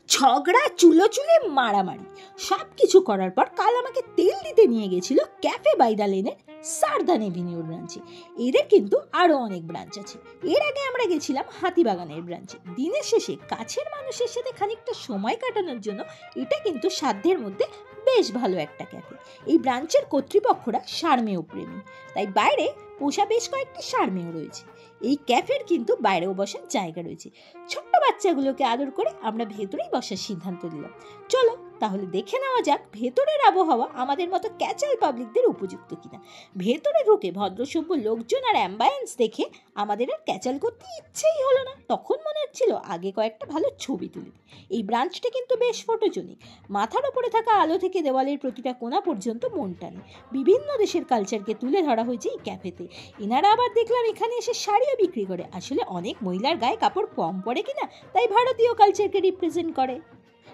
ঝগড়া, চুলোচুলি, মারামারি সব কিছু করার পর কাল আমাকে তেল দিতে নিয়ে গেছিল ক্যাফে বাই দ্য লেনের সারদান এভিনিউর ব্রাঞ্চে। এদের কিন্তু আরও অনেক ব্রাঞ্চ আছে। এর আগে আমরা গেছিলাম হাতিবাগানের ব্রাঞ্চে। দিনের শেষে কাছের মানুষের সাথে খানিকটা সময় কাটানোর জন্য এটা কিন্তু সাধ্যের মধ্যে বেশ ভালো একটা ক্যাফে। এই ব্রাঞ্চের কর্তৃপক্ষরা সারমেয় প্রেমী, তাই বাইরে পোষা বেশ কয়েকটি সারমেয় রয়েছে। এই ক্যাফের কিন্তু বাইরেও বসার জায়গা রয়েছে। ছোট্ট বাচ্চাগুলোকে আদর করে আমরা ভেতরেই বসার সিদ্ধান্ত নিলাম। চলো তাহলে দেখে নেওয়া যাক ভেতরের আবহাওয়া আমাদের মতো ক্যাচাল পাবলিকদের উপযুক্ত কিনা। ভেতরে ঢুকে ভদ্রসভ্য লোকজন আর অ্যাম্বায়েন্স দেখে আমাদের আর ক্যাচাল করতে ইচ্ছেই হলো না। তখন মনে হচ্ছিল আগে কয়েকটা ভালো ছবি তুলি। এই ব্রাঞ্চটা কিন্তু বেশ ফটোজেনিক। মাথার ওপরে থাকা আলো থেকে দেওয়ালের প্রতিটা কোণা পর্যন্ত মন টানে। বিভিন্ন দেশের কালচারকে তুলে ধরা হয়েছে এই ক্যাফেতে। এনারা আবার দেখলাম এখানে এসে শাড়িও বিক্রি করে। আসলে অনেক মহিলার গায়ে কাপড় কম পড়ে কিনা, তাই ভারতীয় কালচারকে রিপ্রেজেন্ট করে।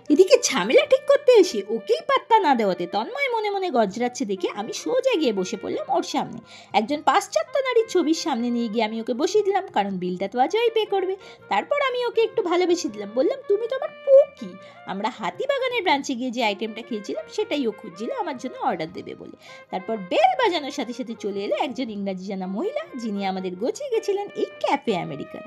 এদিকে ঝামেলা ঠিক করতে এসে ওকেই পাত্তা না দেওয়াতে তন্ময় মনে মনে গজরাচ্ছে দেখে আমি সোজা গিয়ে বসে পড়লাম ওর সামনে। একজন পাশ্চাত্য নারীর ছবির সামনে নিয়ে গিয়ে আমি ওকে বসিয়ে দিলাম, কারণ বিলটা তো আজই পে করবে। তারপর আমি ওকে একটু ভালোবেসে দিলাম, বললাম তুমি তো আমার কি। আমরা হাতিবাগানের ব্রাঞ্চে গিয়ে যে আইটেমটা খেয়েছিলাম সেটাই ও খুঁজছিল আমার জন্য অর্ডার দেবে বলে। তারপর বেল বাজানোর সাথে সাথে চলে এলো একজন ইংরাজি জানা মহিলা, যিনি আমাদের গোছিয়ে গেছিলেন এই ক্যাফে আমেরিকান।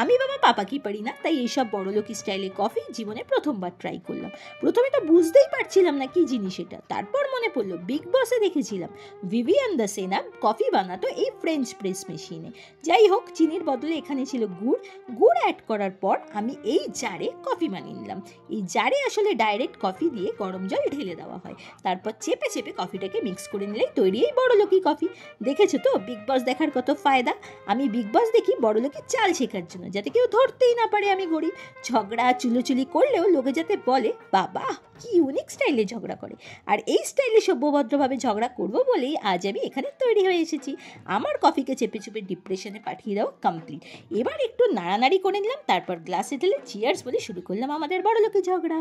আমি বাবা পাপা কি পারি না, তাই এইসব বড়লোকি স্টাইলের কফি জীবনে প্রথমবার ট্রাই করলাম। প্রথমে তো বুঝতেই পারছিলাম না কি জিনিস এটা। তারপর মনে পড়লো বিগ বসে দেখেছিলাম ভিভিয়ান দ্য সেনা কফি বানাতো এই ফ্রেঞ্চ প্রেস মেশিনে। যাই হোক, চিনির বদলে এখানে ছিল গুড় অ্যাড করার পর আমি এই জারে কফি বানিয়ে নিলাম। এই জারে আসলে ডাইরেক্ট কফি দিয়ে গরম জল ঢেলে দেওয়া হয়, তারপর চেপে চেপে কফিটাকে মিক্স করে নিলেই তৈরি এই বড়লোকি কফি। দেখেছো তো বিগ বস দেখার কত ফায়দা। আমি বিগ বস দেখি বড়লোকি চাল শেখার জন্য, যাতে কেউ ধরতেই না পারে আমি গরিব। ঝগড়া চুলোচুলি করলেও লোকে যাতে বলে বাবা কি ইউনিক স্টাইলে ঝগড়া করে। আর এই স্টাইলে সভ্যভদ্রভাবে ঝগড়া করবো বলেই আজ আমি এখানে তৈরি হয়ে এসেছি। আমার কফিকে চেপে চেপে ডিপ্রেশনে পাঠিয়ে দেওয়া কমপ্লিট। এবার একটু নাড়ানাড়ি করে নিলাম, তারপর গ্লাসে ঢেলে চিয়ার্স বলে শুরু করলাম আমাদের বড়লোকি ঝগড়া।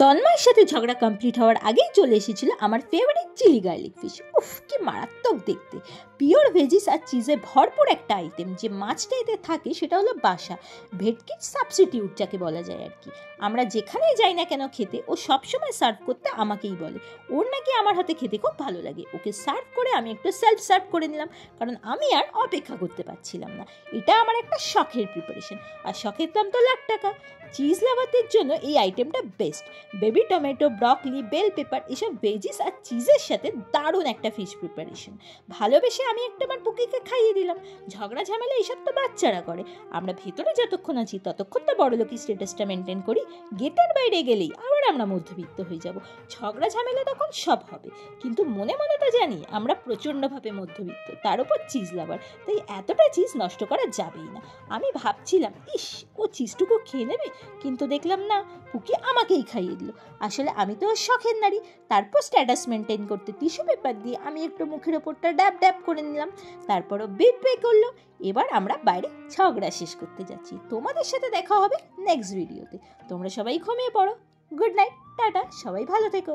তন্ময়ের সাথে ঝগড়া কমপ্লিট হওয়ার আগেই চলে এসেছিল আমার ফেভারিট চিলি গার্লিক ফিশ। উফ কি মারাত্মক দেখতে। পিওর ভেজিস আর চিজে ভরপুর একটা আইটেম। যে মাছটা এতে থাকে সেটা হলো বাসা, ভেটকির সাবস্টিটিউট যাকে বলা যায় আর কি। আমরা যেখানেই যাই না কেন খেতে, ও সবসময় সার্ভ করতে আমাকেই বলে। ওর নাকি আমার হাতে খেতে খুব ভালো লাগে। ওকে সার্ভ করে আমি একটু সেলফ সার্ভ করে নিলাম, কারণ আমি আর অপেক্ষা করতে পারছিলাম না। এটা আমার একটা শখের প্রিপারেশন, আর শখের দাম তো লাখ টাকা। চিজ লাভারদের জন্য এই আইটেমটা best. Baby tomato, broccoli, bell pepper এসব ভেজিস আর চিজের সাথে দারুণ একটা ফিশ প্রিপারেশন। ভালোবেসে আমি একটা আমার পুকিকে খাইয়ে দিলাম। ঝগড়া ঝামেলা এইসব তো বাচ্চারা করে। আমরা ভেতরে যতক্ষণ আছি ততক্ষণ তো বড়লোকি স্ট্যাটাসটা মেনটেন করি। গেটের বাইরে গেলেই আবার আমরা মধ্যবিত্ত হয়ে যাব। ঝগড়া ঝামেলা তখন সব হবে, কিন্তু মনে মনে তো জানি আমরা প্রচণ্ডভাবে মধ্যবিত্ত, তার উপর চিজ লাভার, তাই এতটা চিজ নষ্ট করা যাবেই না। আমি ভাবছিলাম ইস ও চিজটুকু খেয়ে নেবে, কিন্তু দেখলাম না, পুকি আমাকেই খাইয়ে দিল। আসলে আমি তো শখের নারী। তারপর স্ট্যাটাস মেনটেন করতে টিস্যু পেপার দিয়ে আমি একটু মুখের ওপরটা ড্যাব ড্যাব করে নিলাম। তারপরও বিল পে করলো। এবার আমরা বাইরে ঝগড়া শেষ করতে যাচ্ছি। তোমাদের সাথে দেখা হবে নেক্সট ভিডিওতে। তোমরা সবাই ঘুমিয়ে পড়ো। গুড নাইট, টাটা, সবাই ভালো থেকো।